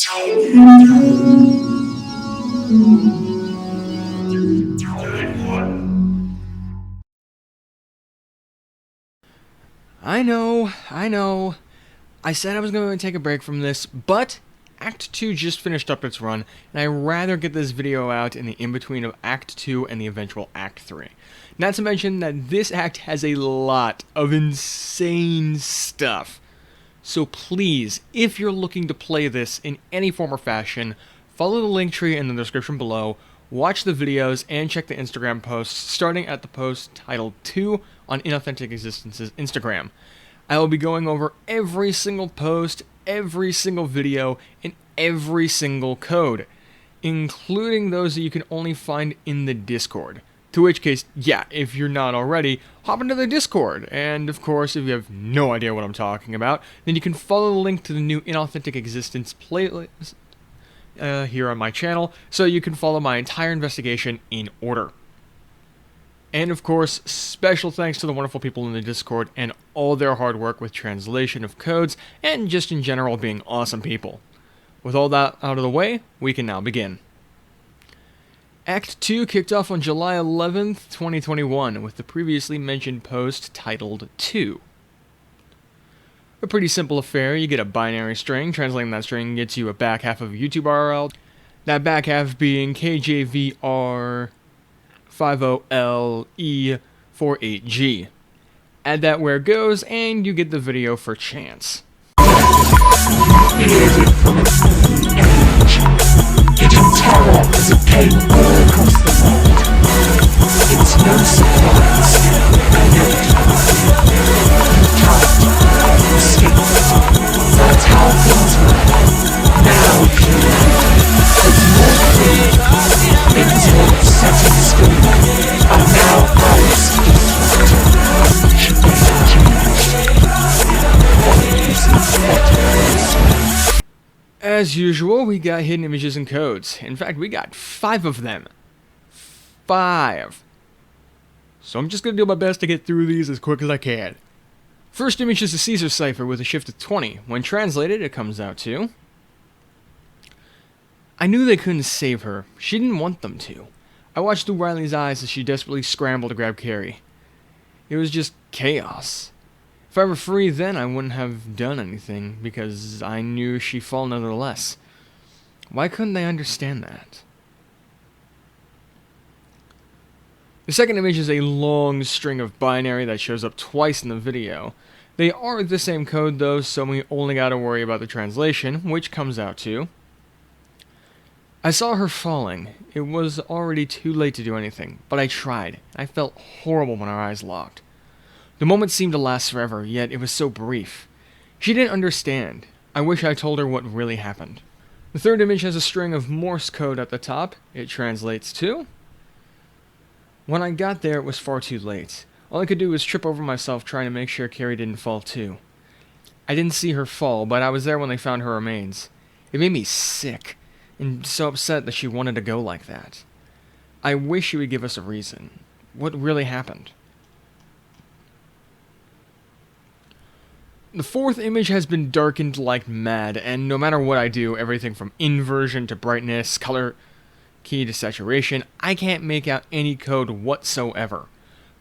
I know. I said I was going to take a break from this, but Act 2 just finished up its run, and I'd rather get this video out in the in-between of Act 2 and the eventual Act 3. Not to mention that this act has a lot of insane stuff. So please, if you're looking to play this in any form or fashion, follow the link tree in the description below, watch the videos, and check the Instagram posts, starting at the post titled 2 on Inauthentic Existence's Instagram. I will be going over every single post, every single video, and every single code, including those that you can only find in the Discord. To which case, yeah, if you're not already, hop into the Discord. And of course, if you have no idea what I'm talking about, then you can follow the link to the new Inauthentic Existence playlist here on my channel, so you can follow my entire investigation in order. And of course, special thanks to the wonderful people in the Discord and all their hard work with translation of codes and just in general being awesome people. With all that out of the way, we can now begin. Act 2 kicked off on July 11th, 2021 with the previously mentioned post titled 2. A pretty simple affair. You get a binary string, translating that string gets you a back half of a YouTube URL, that back half being KJVR 50LE48G. Add that where it goes, and you get the video for chance. Hidden terror as it came all across the world. It's no surprise. I know it. You can't escape it. That's how things were. Now you know. There's more fear. Things were set in stone. And now ours is right. Should be changed. What is better? As usual, we got hidden images and codes. In fact, we got 5 of them. 5. So I'm just going to do my best to get through these as quick as I can. First image is a Caesar cipher with a shift of 20. When translated, it comes out to: I knew they couldn't save her. She didn't want them to. I watched through Riley's eyes as she desperately scrambled to grab Carrie. It was just chaos. If I were free then, I wouldn't have done anything, because I knew she'd fall nonetheless. Why couldn't they understand that? The second image is a long string of binary that shows up twice in the video. They are the same code though, so we only gotta worry about the translation, which comes out to: I saw her falling. It was already too late to do anything, but I tried. I felt horrible when our eyes locked. The moment seemed to last forever, yet it was so brief. She didn't understand. I wish I told her what really happened. The third image has a string of Morse code at the top. It translates to: When I got there, it was far too late. All I could do was trip over myself trying to make sure Carrie didn't fall too. I didn't see her fall, but I was there when they found her remains. It made me sick, and so upset that she wanted to go like that. I wish she would give us a reason. What really happened? The fourth image has been darkened like mad, and no matter what I do, everything from inversion to brightness, color key to saturation, I can't make out any code whatsoever.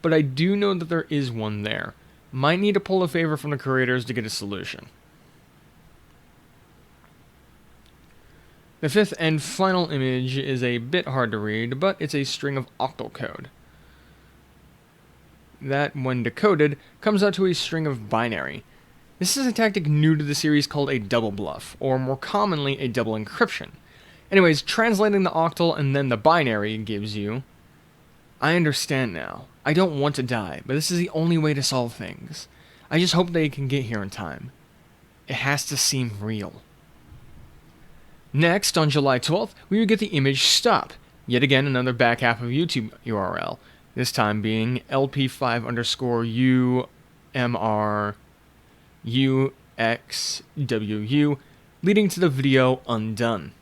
But I do know that there is one there. Might need to pull a favor from the creators to get a solution. The fifth and final image is a bit hard to read, but it's a string of octal code. That, when decoded, comes out to a string of binary. This is a tactic new to the series called a double bluff, or more commonly a double encryption. Anyways, translating the octal and then the binary gives you: I understand now. I don't want to die, but this is the only way to solve things. I just hope they can get here in time. It has to seem real. Next, on July 12th, we would get the image stop. Yet again, another back half of YouTube URL. This time being LP5_UMR_UXWU, leading to the video undone.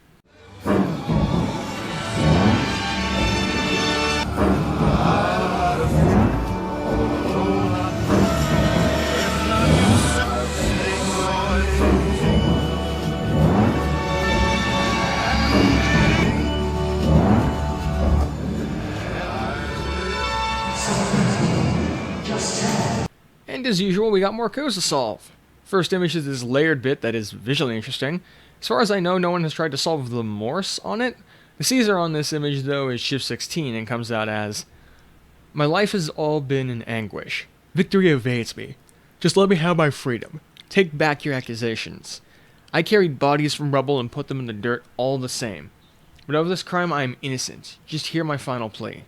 as usual, we got more codes to solve. First image is this layered bit that is visually interesting. As far as I know, no one has tried to solve the Morse on it. The Caesar on this image, though, is shift 16 and comes out as, "My life has all been in anguish. Victory evades me. Just let me have my freedom. Take back your accusations. I carried bodies from rubble and put them in the dirt all the same. But of this crime I am innocent. Just hear my final plea."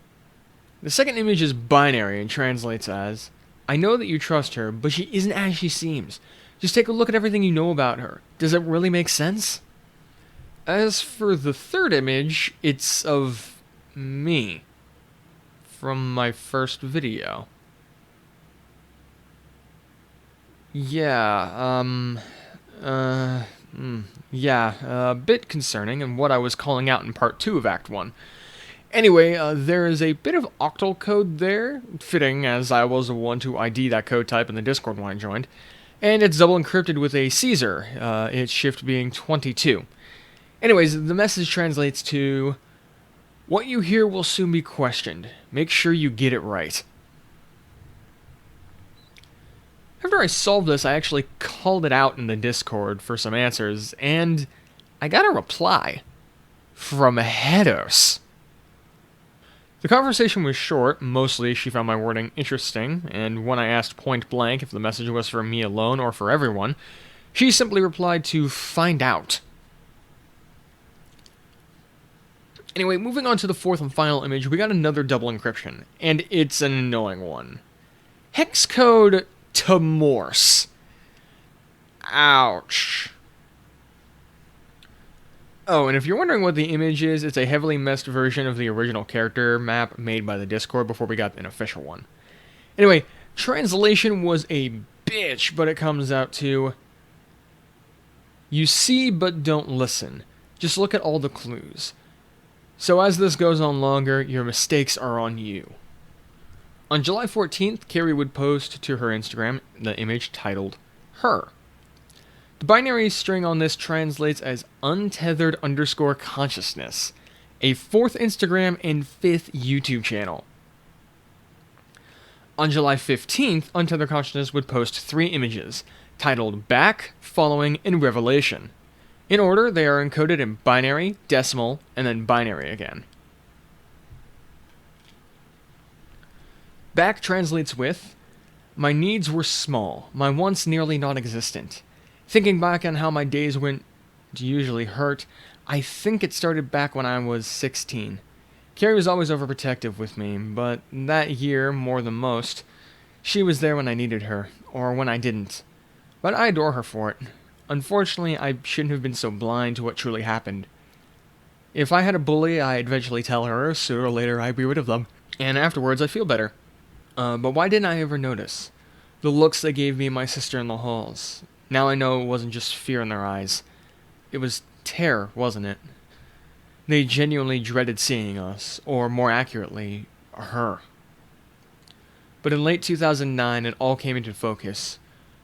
The second image is binary and translates as, "I know that you trust her, but she isn't as she seems. Just take a look at everything you know about her. Does it really make sense?" As for the third image, it's of me from my first video. Yeah, a bit concerning and what I was calling out in part 2 of Act 1. Anyway, there is a bit of octal code there, fitting as I was the one to ID that code type in the Discord when I joined, and it's double encrypted with a Caesar, its shift being 22. Anyways, the message translates to, "What you hear will soon be questioned. Make sure you get it right." After I solved this, I actually called it out in the Discord for some answers, and I got a reply from Hedos. The conversation was short. Mostly she found my wording interesting, and when I asked point blank if the message was for me alone or for everyone, she simply replied to find out. Anyway, moving on to the fourth and final image, we got another double encryption, and it's an annoying one. Hex code to Morse. Ouch. Oh, and if you're wondering what the image is, it's a heavily messed version of the original character map made by the Discord before we got an official one. Anyway, translation was a bitch, but it comes out to, "You see but don't listen. Just look at all the clues. So as this goes on longer, your mistakes are on you." On July 14th, Carrie would post to her Instagram the image titled Her. The binary string on this translates as untethered_consciousness, a fourth Instagram and fifth YouTube channel. On July 15th, Untethered Consciousness would post 3 images, titled Back, Following, and Revelation. In order, they are encoded in binary, decimal, and then binary again. Back translates with, "My needs were small, my wants nearly non-existent. Thinking back on how my days went to usually hurt, I think it started back when I was 16. Carrie was always overprotective with me, but that year, more than most, she was there when I needed her, or when I didn't. But I adore her for it. Unfortunately, I shouldn't have been so blind to what truly happened. If I had a bully, I'd eventually tell her, sooner or later I'd be rid of them. And afterwards, I'd feel better. But why didn't I ever notice? The looks they gave me and my sister in the halls. Now I know it wasn't just fear in their eyes. It was terror, wasn't it? They genuinely dreaded seeing us, or more accurately, her. But in late 2009, it all came into focus.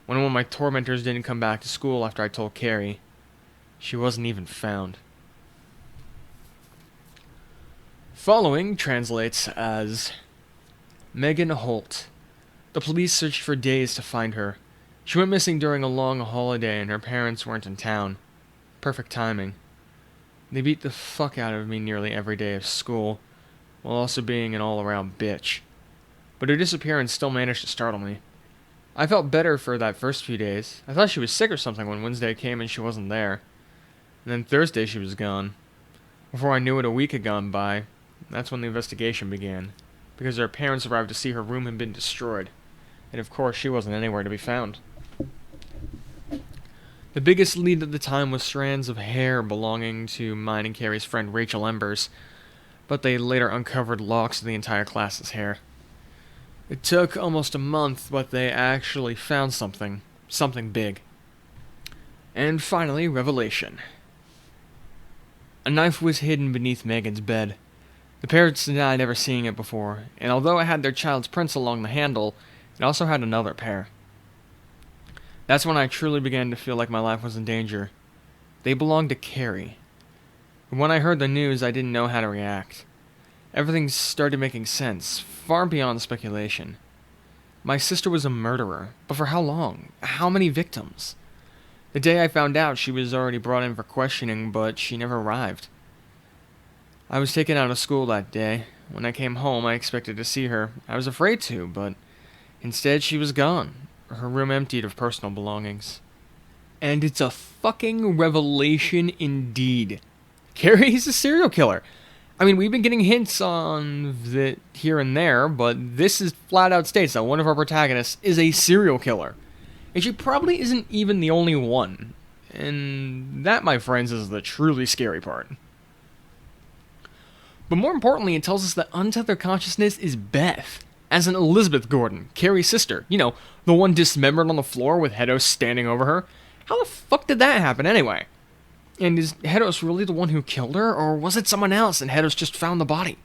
When one of my tormentors didn't come back to school after I told Carrie, she wasn't even found. Following translates as Megan Holt. The police searched for days to find her. She went missing during a long holiday and her parents weren't in town. Perfect timing. They beat the fuck out of me nearly every day of school, while also being an all-around bitch. But her disappearance still managed to startle me. I felt better for that first few days. I thought she was sick or something when Wednesday came and she wasn't there. And then Thursday she was gone. Before I knew it, a week had gone by. That's when the investigation began, because her parents arrived to see her room had been destroyed. And of course, she wasn't anywhere to be found. The biggest lead at the time was strands of hair belonging to mine and Carrie's friend Rachel Embers, but they later uncovered locks of the entire class's hair. It took almost a month, but they actually found something big. And finally, revelation. A knife was hidden beneath Megan's bed. The parents denied ever seeing it before, and although it had their child's prints along the handle, it also had another pair. That's when I truly began to feel like my life was in danger. They belonged to Carrie. And when I heard the news, I didn't know how to react. Everything started making sense, far beyond speculation. My sister was a murderer, but for how long? How many victims? The day I found out, she was already brought in for questioning, but she never arrived. I was taken out of school that day. When I came home, I expected to see her. I was afraid to, but instead she was gone, her room emptied of personal belongings. And it's a fucking revelation indeed. Carrie's a serial killer. I mean, we've been getting hints on that here and there, but this is flat out states that one of our protagonists is a serial killer. And she probably isn't even the only one. And that, my friends, is the truly scary part. But more importantly, it tells us that untethered consciousness is Beth, as in Elizabeth Gordon, Carrie's sister. You know, the one dismembered on the floor with Hedos standing over her. How the fuck did that happen anyway? And is Hedos really the one who killed her, or was it someone else and Hedos just found the body?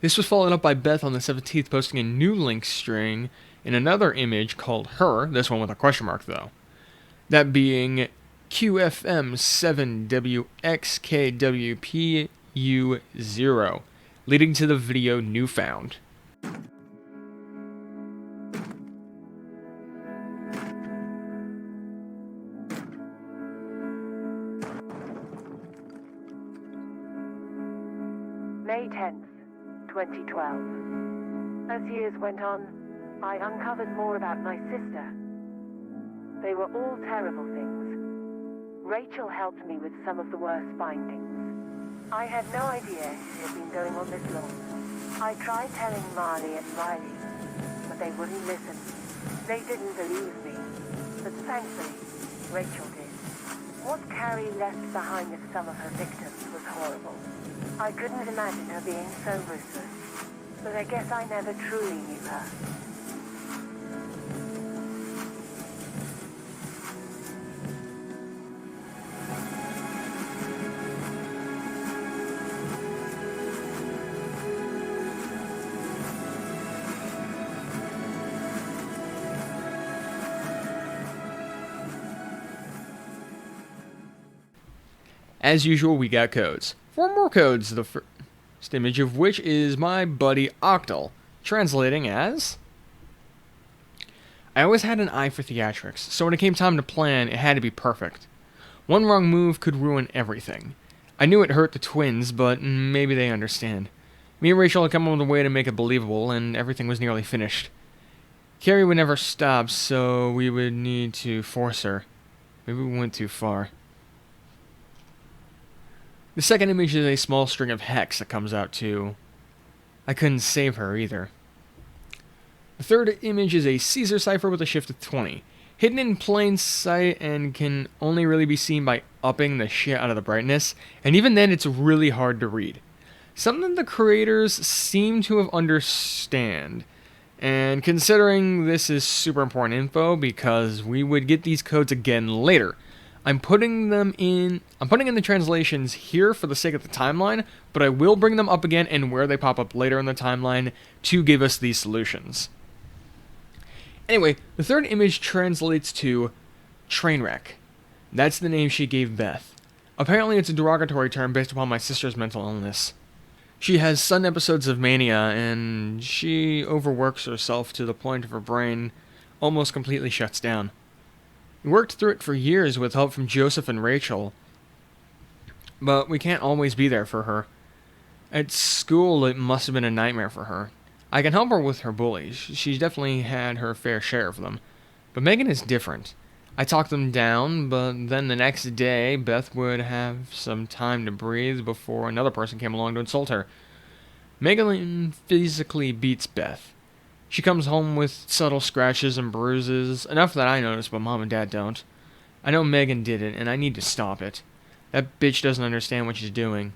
This was followed up by Beth on the 17th posting a new link string in another image called her, this one with a question mark though. That being QFM7WXKWPU0, leading to the video Newfound. May 10th, 2012. As years went on, I uncovered more about my sister. They were all terrible things. Rachel helped me with some of the worst findings. I had no idea she had been going on this long. I tried telling Marley and Riley, but they wouldn't listen. They didn't believe me, but thankfully, Rachel did. What Carrie left behind with some of her victims was horrible. I couldn't imagine her being so ruthless, but I guess I never truly knew her. As usual, we got codes. 4 more codes, the first image of which is my buddy Octal, translating as... I always had an eye for theatrics, so when it came time to plan, it had to be perfect. One wrong move could ruin everything. I knew it hurt the twins, but maybe they understand. Me and Rachel had come up with a way to make it believable, and everything was nearly finished. Carrie would never stop, so we would need to force her. Maybe we went too far. The second image is a small string of hex that comes out too. I couldn't save her either. The third image is a Caesar cipher with a shift of 20. Hidden in plain sight and can only really be seen by upping the shit out of the brightness, and even then it's really hard to read. Something the creators seem to have understand. And considering this is super important info because we would get these codes again later, I'm putting in the translations here for the sake of the timeline, but I will bring them up again and where they pop up later in the timeline to give us these solutions. Anyway, the third image translates to Trainwreck. That's the name she gave Beth. Apparently it's a derogatory term based upon my sister's mental illness. She has sudden episodes of mania, and she overworks herself to the point of her brain almost completely shuts down. We worked through it for years with help from Joseph and Rachel, but we can't always be there for her. At school, it must have been a nightmare for her. I can help her with her bullies. She's definitely had her fair share of them. But Megan is different. I talked them down, but then the next day, Beth would have some time to breathe before another person came along to insult her. Megan physically beats Beth. She comes home with subtle scratches and bruises, enough that I notice, but Mom and Dad don't. I know Megan did it, and I need to stop it. That bitch doesn't understand what she's doing,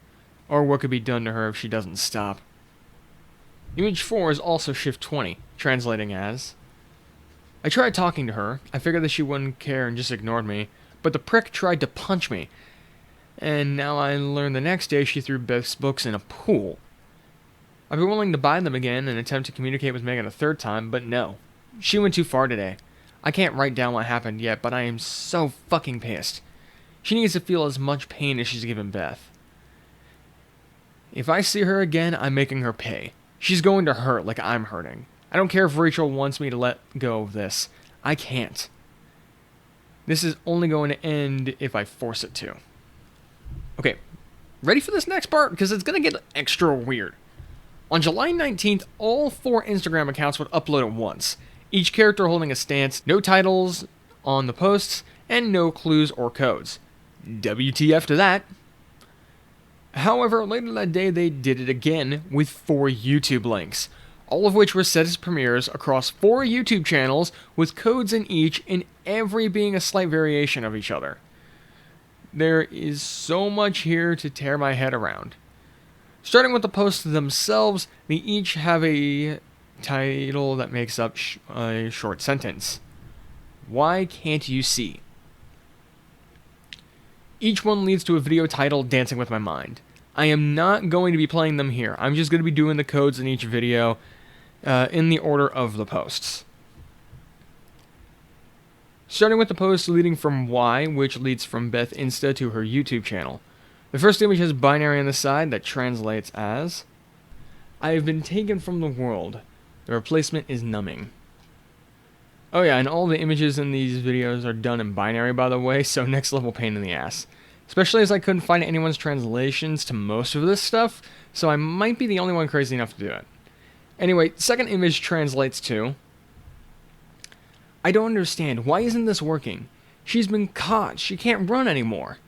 or what could be done to her if she doesn't stop. Image 4 is also shift 20, translating as... I tried talking to her. I figured that she wouldn't care and just ignored me, but the prick tried to punch me. And now I learned the next day she threw Beth's books in a pool. I've been willing to buy them again and attempt to communicate with Megan a third time, but no. She went too far today. I can't write down what happened yet, but I am so fucking pissed. She needs to feel as much pain as she's given Beth. If I see her again, I'm making her pay. She's going to hurt like I'm hurting. I don't care if Rachel wants me to let go of this. I can't. This is only going to end if I force it to. Okay, ready for this next part? Because it's going to get extra weird. On July 19th, all 4 Instagram accounts would upload at once, each character holding a stance, no titles on the posts, and no clues or codes. WTF to that. However, later that day they did it again with 4 YouTube links, all of which were set as premieres across 4 YouTube channels with codes in each, and every being a slight variation of each other. There is so much here to tear my head around. Starting with the posts themselves, they each have a title that makes up a short sentence. Why can't you see? Each one leads to a video titled Dancing with My Mind. I am not going to be playing them here. I'm just going to be doing the codes in each video in the order of the posts. Starting with the post leading from Y, which leads from Beth Insta to her YouTube channel. The first image has binary on the side that translates as, I have been taken from the world. The replacement is numbing. Oh yeah, and all the images in these videos are done in binary, by the way, so next level pain in the ass. Especially as I couldn't find anyone's translations to most of this stuff, so I might be the only one crazy enough to do it. Anyway, second image translates to, I don't understand. Why isn't this working? She's been caught. She can't run anymore.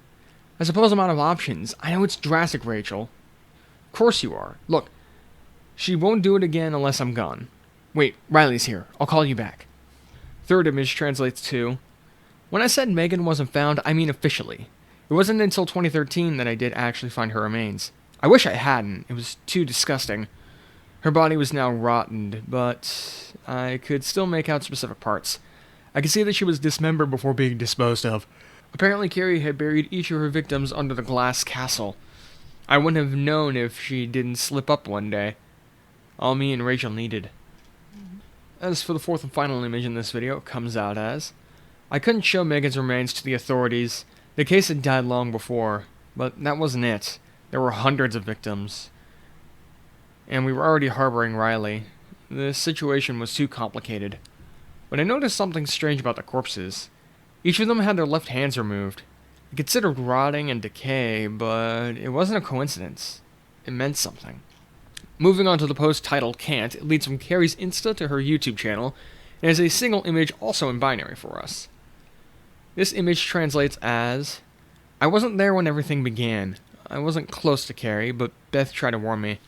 I suppose I'm out of options. I know it's drastic, Rachel. Of course you are. Look, she won't do it again unless I'm gone. Wait, Riley's here. I'll call you back. Third image translates to, when I said Megan wasn't found, I mean officially. It wasn't until 2013 that I did actually find her remains. I wish I hadn't. It was too disgusting. Her body was now rotten, but I could still make out specific parts. I could see that she was dismembered before being disposed of. Apparently, Carrie had buried each of her victims under the glass castle. I wouldn't have known if she didn't slip up one day. All me and Rachel needed. As for the fourth and final image in this video, it comes out as, I couldn't show Megan's remains to the authorities. The case had died long before, but that wasn't it. There were hundreds of victims. And we were already harboring Riley. The situation was too complicated. But I noticed something strange about the corpses. Each of them had their left hands removed. I considered rotting and decay, but it wasn't a coincidence. It meant something. Moving on to the post titled Can't, it leads from Carrie's Insta to her YouTube channel, and is a single image also in binary for us. This image translates as, I wasn't there when everything began. I wasn't close to Carrie, but Beth tried to warn me.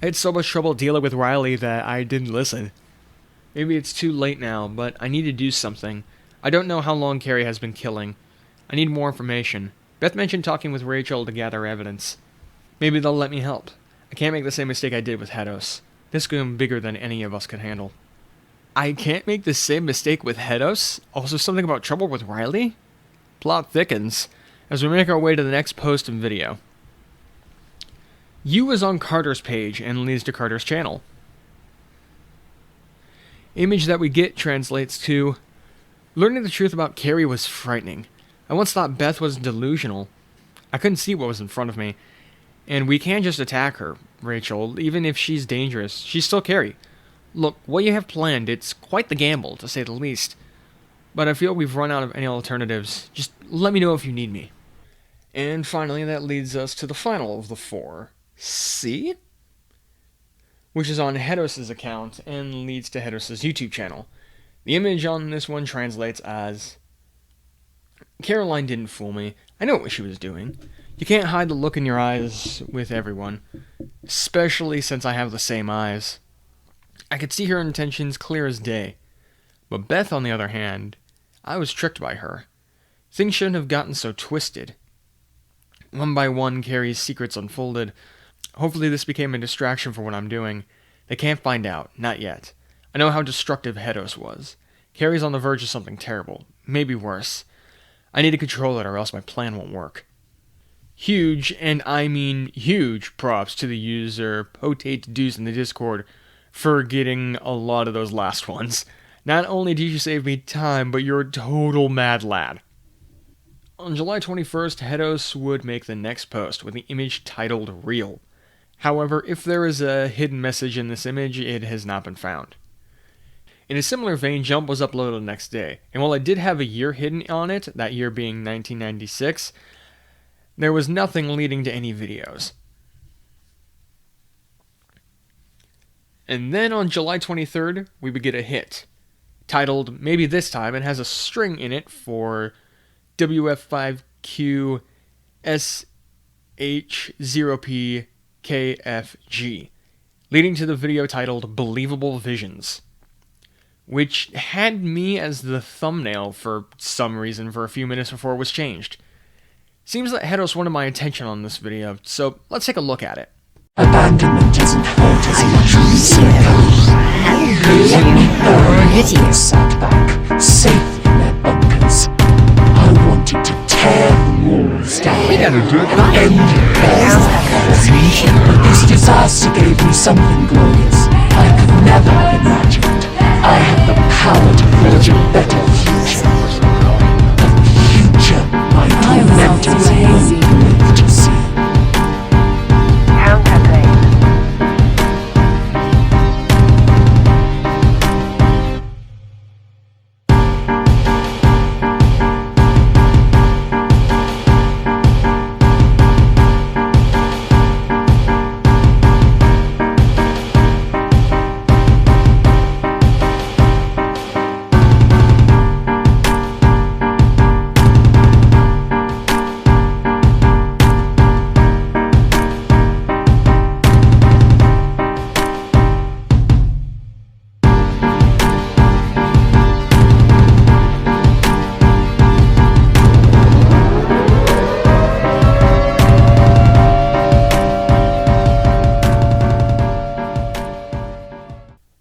I had so much trouble dealing with Riley that I didn't listen. Maybe it's too late now, but I need to do something. I don't know how long Carrie has been killing. I need more information. Beth mentioned talking with Rachel to gather evidence. Maybe they'll let me help. I can't make the same mistake I did with Hedos. This could be bigger than any of us could handle. I can't make the same mistake with Hedos? Also something about trouble with Riley? Plot thickens as we make our way to the next post and video. U is on Carter's page and leads to Carter's channel. Image that we get translates to, learning the truth about Carrie was frightening. I once thought Beth was delusional. I couldn't see what was in front of me. And we can't just attack her, Rachel, even if she's dangerous. She's still Carrie. Look, what you have planned, it's quite the gamble, to say the least. But I feel we've run out of any alternatives. Just let me know if you need me. And finally, that leads us to the final of the 4. C? Which is on Hedos' account and leads to Hedos' YouTube channel. The image on this one translates as, Caroline didn't fool me. I know what she was doing. You can't hide the look in your eyes with everyone, especially since I have the same eyes. I could see her intentions clear as day. But Beth, on the other hand, I was tricked by her. Things shouldn't have gotten so twisted. One by one, Carrie's secrets unfolded. Hopefully this became a distraction for what I'm doing. They can't find out, not yet. I know how destructive Hedos was. Carrie's on the verge of something terrible, maybe worse. I need to control it or else my plan won't work. Huge, and I mean huge, props to the user Potate Deuce in the Discord for getting a lot of those last ones. Not only did you save me time, but you're a total mad lad. On July 21st, Hedos would make the next post with the image titled Real. However, if there is a hidden message in this image, it has not been found. In a similar vein, Jump was uploaded the next day, and while I did have a year hidden on it, that year being 1996, there was nothing leading to any videos. And then on July 23rd, we would get a hit, titled Maybe This Time, and has a string in it for WF5QSH0PKFG, leading to the video titled Believable Visions, which had me as the thumbnail for some reason for a few minutes before it was changed. Seems that Hedos wanted my attention on this video, so let's take a look at it. Abandonment isn't hurt as it sat back, safe in their bunkers. I wanted to tear the walls down, end bears but this disaster gave me something glorious I could never have imagined. I have the power to forge a better future. A future my tormentors won't live to see.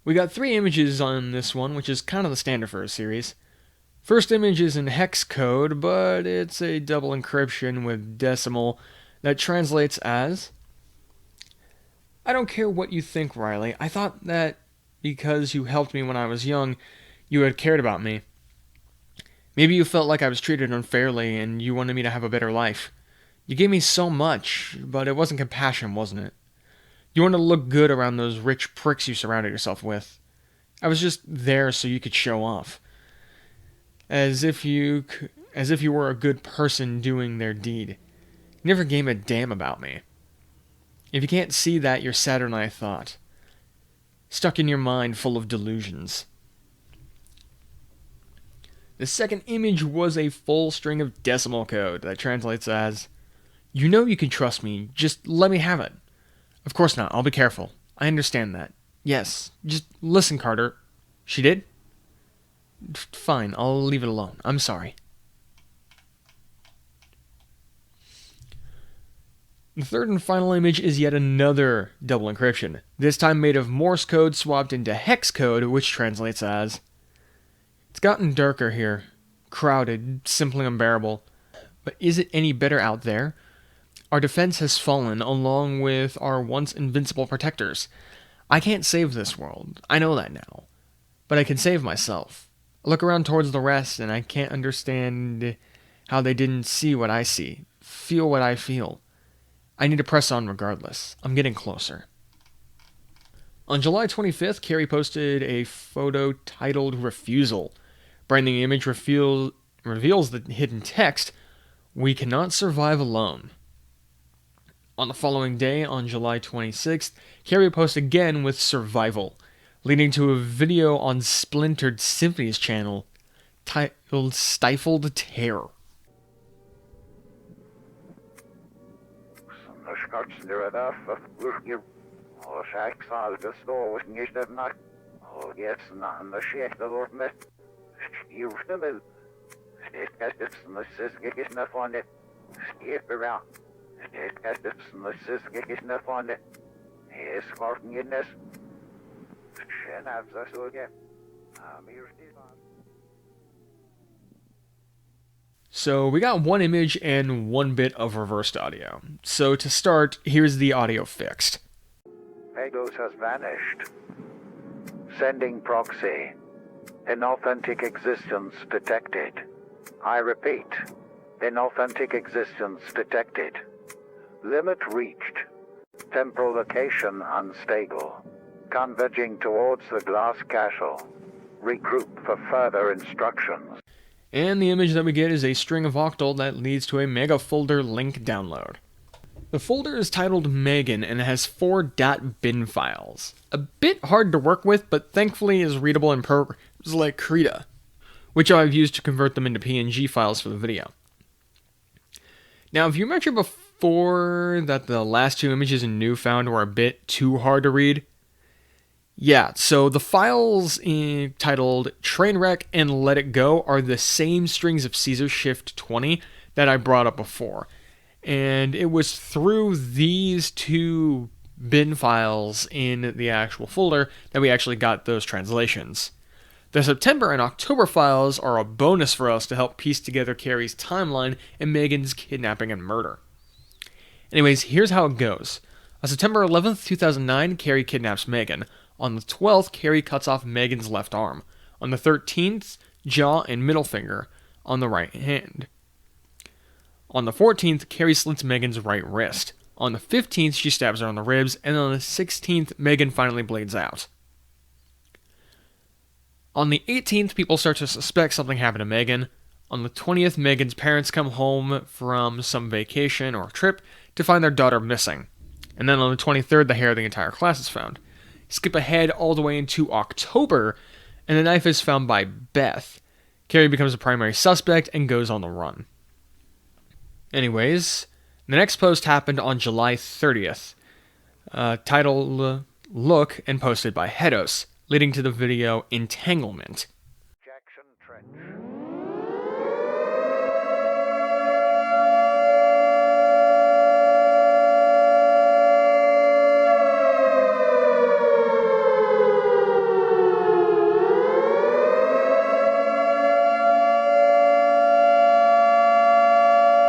We got 3 images on this one, which is kind of the standard for a series. First image is in hex code, but it's a double encryption with decimal that translates as, I don't care what you think, Riley. I thought that because you helped me when I was young, you had cared about me. Maybe you felt like I was treated unfairly and you wanted me to have a better life. You gave me so much, but it wasn't compassion, wasn't it? You wanted to look good around those rich pricks you surrounded yourself with. I was just there so you could show off. As if you were a good person doing their deed. You never gave a damn about me. If you can't see that, you're sadder than I thought. Stuck in your mind full of delusions. The second image was a full string of decimal code that translates as, you know you can trust me, just let me have it. Of course not, I'll be careful. I understand that. Yes, just listen, Carter. She did? Fine, I'll leave it alone. I'm sorry. The third and final image is yet another double encryption, this time made of Morse code swapped into hex code, which translates as, it's gotten darker here. Crowded, simply unbearable. But is it any better out there? Our defense has fallen, along with our once invincible protectors. I can't save this world. I know that now. But I can save myself. I look around towards the rest, and I can't understand how they didn't see what I see, feel what I feel. I need to press on regardless. I'm getting closer. On July 25th, Carrie posted a photo titled Refusal. Branding image reveals the hidden text, we cannot survive alone. On the following day, on July 26th, Carrie posted again with Survival, leading to a video on Splintered Symphony's channel titled Stifled Terror. So we got one image and one bit of reversed audio. So to start, here's the audio fixed. Pagos has vanished. Sending proxy. Inauthentic existence detected. I repeat, inauthentic existence detected. Limit reached. Temporal location unstable. Converging towards the glass castle. Regroup for further instructions. And the image that we get is a string of octal that leads to a mega folder link download. The folder is titled Megan and it has 4 .bin files. A bit hard to work with, but thankfully is readable in programs like Krita, which I've used to convert them into PNG files for the video. Now, if you mentioned before that the last 2 images in Newfound were a bit too hard to read, yeah, so the files titled Trainwreck and Let It Go are the same strings of Caesar Shift 20 that I brought up before. And it was through these 2 bin files in the actual folder that we actually got those translations. The September and October files are a bonus for us to help piece together Carrie's timeline and Megan's kidnapping and murder. Anyways, here's how it goes. On September 11th, 2009, Carrie kidnaps Megan. On the 12th, Carrie cuts off Megan's left arm. On the 13th, jaw and middle finger on the right hand. On the 14th, Carrie slits Megan's right wrist. On the 15th, she stabs her on the ribs, and on the 16th, Megan finally bleeds out. On the 18th, people start to suspect something happened to Megan. On the 20th, Megan's parents come home from some vacation or trip to find their daughter missing. And then on the 23rd, the hair of the entire class is found. Skip ahead all the way into October, and the knife is found by Beth. Carrie becomes the primary suspect and goes on the run. Anyways, the next post happened on July 30th, titled Look and posted by Hedos, leading to the video Entanglement. Jackson Trench.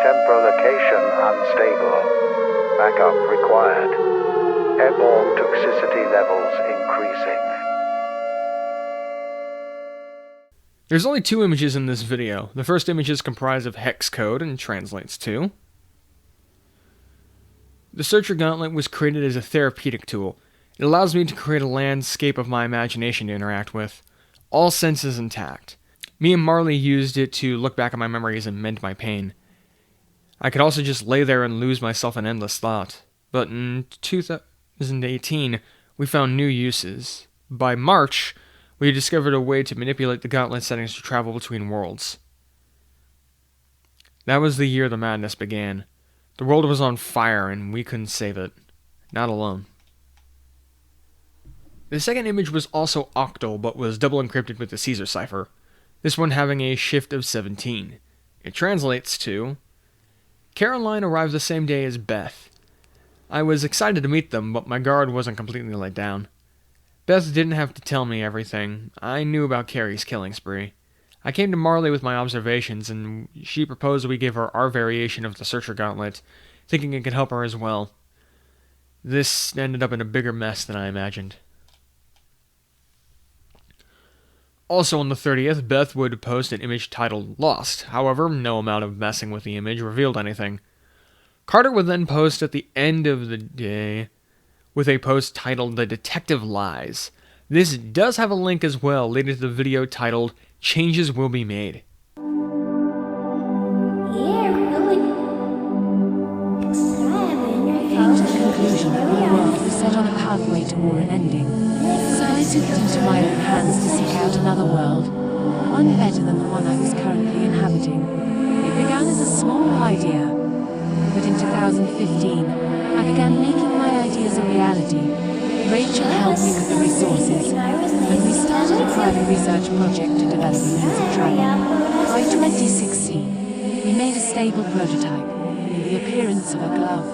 'Temporal location unstable. Backup required. Airborne toxicity levels increasing. There's only 2 images in this video. The first image is comprised of hex code and translates to: the Searcher Gauntlet was created as a therapeutic tool. It allows me to create a landscape of my imagination to interact with. All senses intact. Me and Marley used it to look back at my memories and mend my pain. I could also just lay there and lose myself in endless thought. But in 2018, we found new uses. By March, we discovered a way to manipulate the Gauntlet settings to travel between worlds. That was the year the madness began. The world was on fire and we couldn't save it. Not alone. The second image was also octal, but was double encrypted with the Caesar cipher. This one having a shift of 17. It translates to: Caroline arrived the same day as Beth. I was excited to meet them, but my guard wasn't completely let down. Beth didn't have to tell me everything. I knew about Carrie's killing spree. I came to Marley with my observations, and she proposed we give her our variation of the Searcher Gauntlet, thinking it could help her as well. This ended up in a bigger mess than I imagined. Also on the 30th, Beth would post an image titled Lost. However, no amount of messing with the image revealed anything. Carter would then post at the end of the day with a post titled The Detective Lies. This does have a link as well, leading to the video titled Changes Will Be Made. Came to the conclusion that my world was set on a pathway toward an ending. So I took it into my own hands to seek out another world, one better than the one I was currently inhabiting. It began as a small idea, but in 2015, I began making my ideas a reality. Rachel helped me with the resources, and we started a private research project to develop a means of travel. By 2016, we made a stable prototype, the appearance of a glove.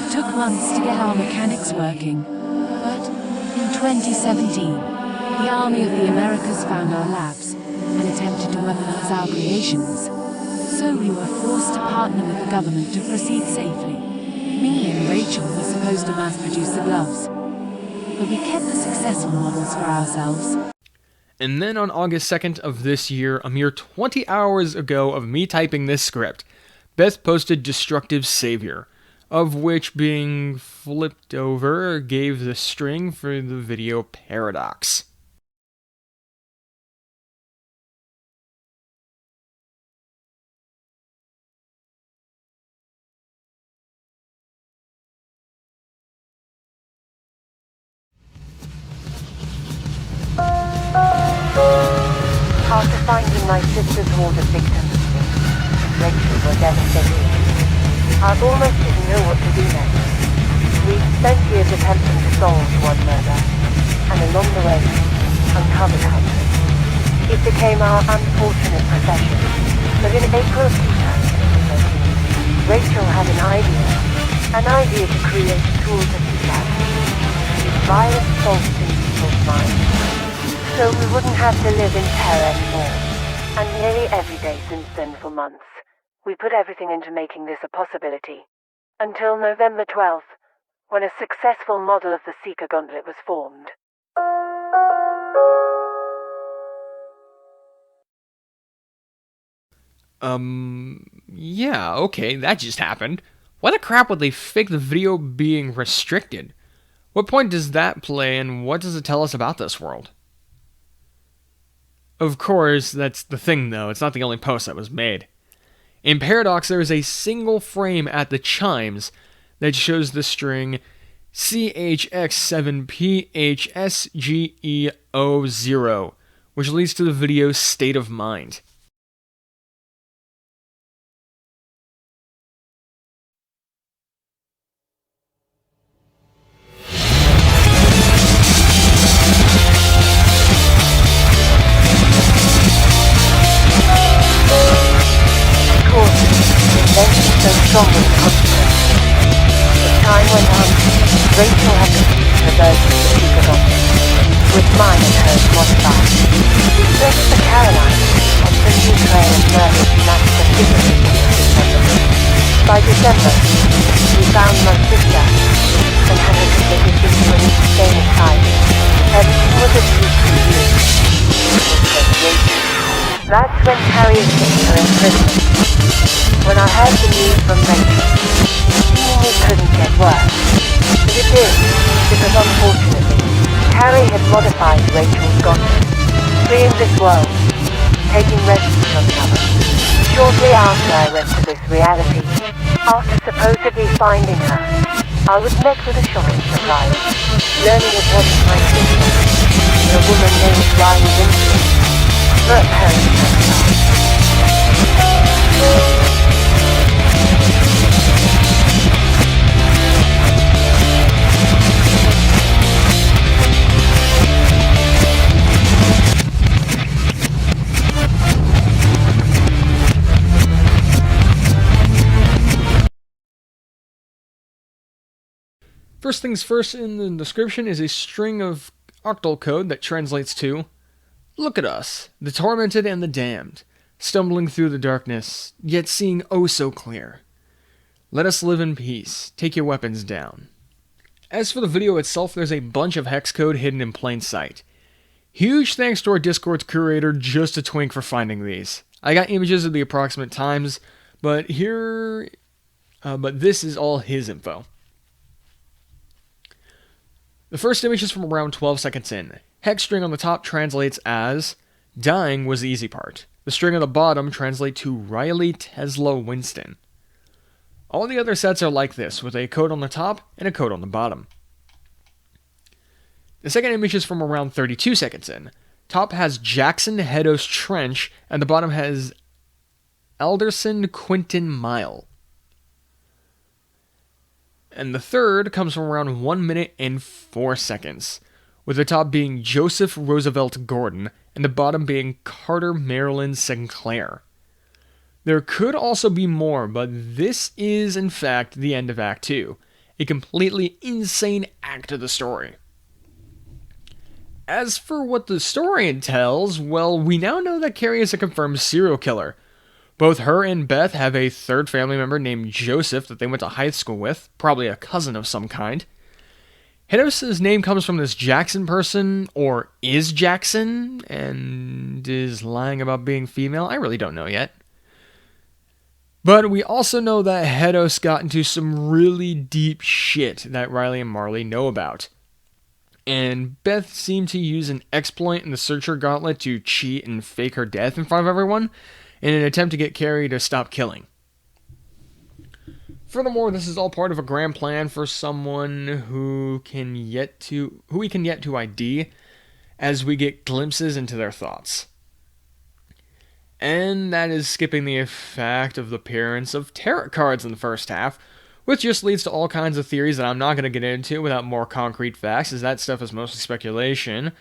It took months to get our mechanics working, but in 2017, the Army of the Americas found our labs and attempted to weaponize our creations. So we were forced to partner with the government to proceed safely. Me and Rachel were supposed to mass-produce the gloves, but we kept the successful models for ourselves. And then on August 2nd of this year, a mere 20 hours ago of me typing this script, Beth posted Destructive Savior, of which being flipped over gave the string for the video Paradox. finding my sister's ward of victims, Rachel were devastating. I almost didn't know what to do next. We spent years attempting to solve one murder, and along the way, uncovered hundreds. It became our unfortunate profession, but in April 2013, Rachel had an idea to create a tool to detect violent thoughts in people's minds, so we wouldn't have to live in terror anymore. And nearly every day since then for months, we put everything into making this a possibility. Until November 12th, when a successful model of the Seeker Gauntlet was formed. Yeah, okay, that just happened. Why the crap would they fake the video being restricted? What point does that play, and what does it tell us about this world? Of course, that's the thing though, it's not the only post that was made. In Paradox, there is a single frame at the chimes that shows the string CHX7PHSGEO0, which leads to the video's state of mind. So strong with consequence. As time went on, Rachel had completed her version of the Seeker Gauntlet, with mine and hers modified. We searched for Caroline on the new trail of murders matched the figures in December. By December, we found my sister and had her committed into an insane asylum. Everything was a secret news. That's when Carrie escaped her imprisonment. When I heard the news from Rachel, it couldn't get worse. But it did, because unfortunately, Carrie had modified Rachel's gauntlet, freeing this world, taking refuge on the other. Shortly after I went to this reality, after supposedly finding her, I was met with a shocking surprise, learning it wasn't my sister, but a woman named Riley Winston, her parents had died. First things first, in the description is a string of octal code that translates to, "Look at us, the tormented and the damned, stumbling through the darkness, yet seeing oh so clear. Let us live in peace, take your weapons down." As for the video itself, there's a bunch of hex code hidden in plain sight. Huge thanks to our Discord's curator, Just a Twink, for finding these. I got images of the approximate times, but this is all his info. The first image is from around 12 seconds in. Hex string on the top translates as, "Dying was the easy part." The string on the bottom translates to Riley Tesla Winston. All the other sets are like this, with a code on the top and a code on the bottom. The second image is from around 32 seconds in. Top has Jackson Hedos Trench, and the bottom has Alderson Quinton Mile. And the third comes from around 1 minute and 4 seconds, with the top being Joseph Roosevelt Gordon, and the bottom being Carter Maryland Sinclair. There could also be more, but this is in fact the end of Act 2, a completely insane act of the story. As for what the story entails, well, we now know that Carrie is a confirmed serial killer. Both her and Beth have a third family member named Joseph that they went to high school with, probably a cousin of some kind. Hedos' name comes from this Jackson person, or is Jackson, and is lying about being female. I really don't know yet. But we also know that Hedos got into some really deep shit that Riley and Marley know about. And Beth seemed to use an exploit in the Searcher Gauntlet to cheat and fake her death in front of everyone, in an attempt to get Carrie to stop killing. Furthermore, this is all part of a grand plan for someone who we can yet to ID, as we get glimpses into their thoughts. And that is skipping the effect of the appearance of tarot cards in the first half, which just leads to all kinds of theories that I'm not going to get into without more concrete facts, as that stuff is mostly speculation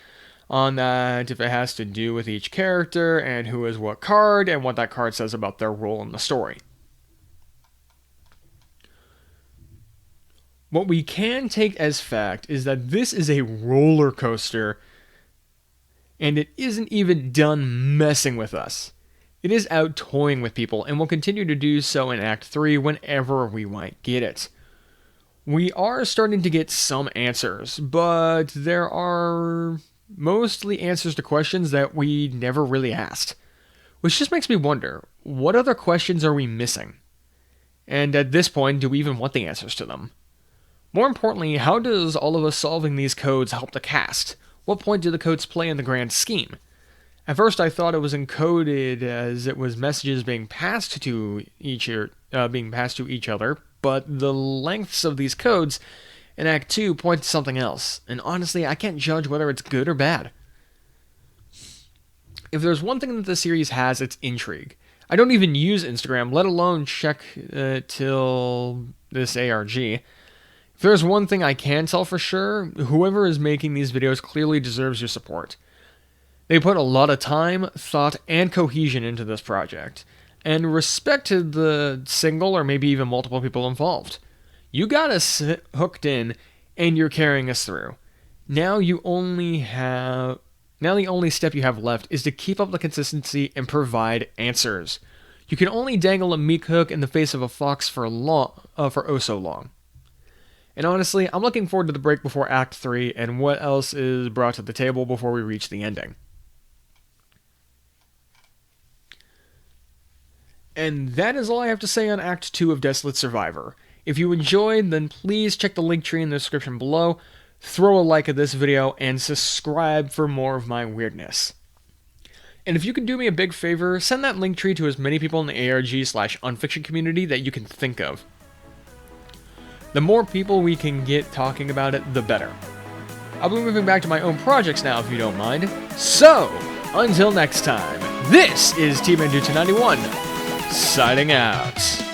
on that, if it has to do with each character and who is what card and what that card says about their role in the story. What we can take as fact is that this is a roller coaster, and it isn't even done messing with us. It is out toying with people, and will continue to do so in Act 3 whenever we might get it. We are starting to get some answers, but there are mostly answers to questions that we never really asked. Which just makes me wonder, what other questions are we missing? And at this point, do we even want the answers to them? More importantly, how does all of us solving these codes help the cast? What point do the codes play in the grand scheme? At first, I thought it was encoded as it was messages being passed to each other, but the lengths of these codes in Act 2 point to something else, and honestly, I can't judge whether it's good or bad. If there's one thing that the series has, it's intrigue. I don't even use Instagram, let alone check till this ARG. If there's one thing I can tell for sure, whoever is making these videos clearly deserves your support. They put a lot of time, thought, and cohesion into this project, and respect to the single or maybe even multiple people involved. You got us hooked in, and you're carrying us through. Now the only step you have left is to keep up the consistency and provide answers. You can only dangle a meat hook in the face of a fox for oh so long. And honestly, I'm looking forward to the break before Act 3 and what else is brought to the table before we reach the ending. And that is all I have to say on Act 2 of Desolate Survivor. If you enjoyed, then please check the link tree in the description below, throw a like at this video, and subscribe for more of my weirdness. And if you can do me a big favor, send that link tree to as many people in the ARG/unfiction community that you can think of. The more people we can get talking about it, the better. I'll be moving back to my own projects now, if you don't mind. So, until next time, this is Team N291, signing out.